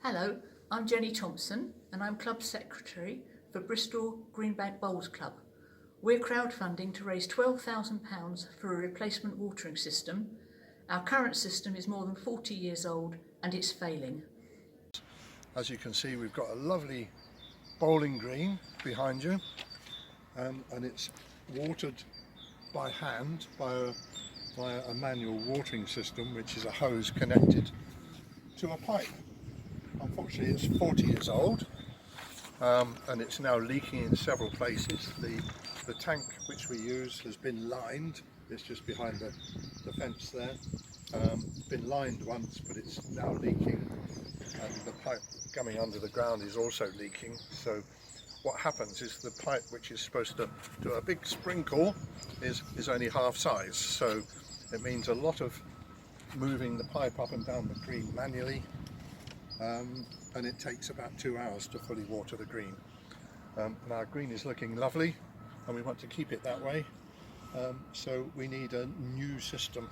Hello, I'm Jenny Thompson and I'm Club Secretary for Bristol Greenbank Bowls Club. We're crowdfunding to raise £12,000 for a replacement watering system. Our current system is more than 40 years old and it's failing. As you can see, we've got a lovely bowling green behind you, and it's watered by hand via a manual watering system, which is a hose connected to a pipe. Unfortunately, it's 40 years old, and it's now leaking in several places. The tank which we use has been lined. It's just behind the fence there. It's been lined once, but it's now leaking, and the pipe coming under the ground is also leaking. So what happens is the pipe, which is supposed to do a big sprinkle, is only half size. So it means a lot of moving the pipe up and down the green manually, and it takes about 2 hours to fully water the green. And our green is looking lovely and we want to keep it that way, so we need a new system,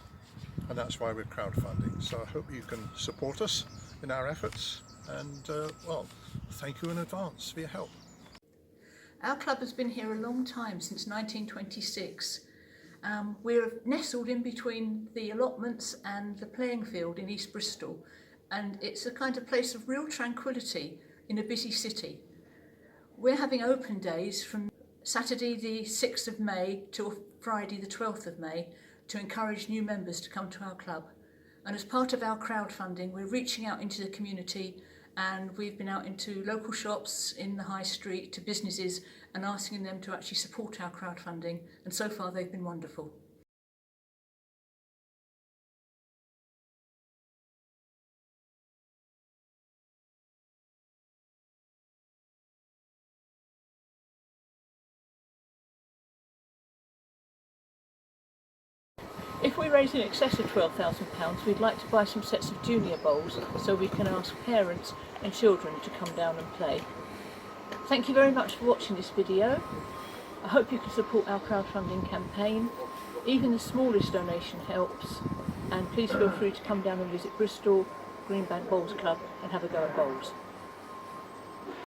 and that's why we're crowdfunding. So I hope you can support us in our efforts, and well, thank you in advance for your help. Our club has been here a long time, since 1926. We're nestled in between the allotments and the playing field in East Bristol, and it's a kind of place of real tranquility in a busy city. We're having open days from Saturday the 6th of May till Friday the 12th of May to encourage new members to come to our club. And as part of our crowdfunding, we're reaching out into the community, and we've been out into local shops in the high street to businesses and asking them to actually support our crowdfunding, and so far they've been wonderful. If we raise in excess of £12,000, we'd like to buy some sets of junior bowls so we can ask parents and children to come down and play. Thank you very much for watching this video. I hope you can support our crowdfunding campaign. Even the smallest donation helps, and please feel free to come down and visit Bristol Greenbank Bowls Club and have a go at bowls.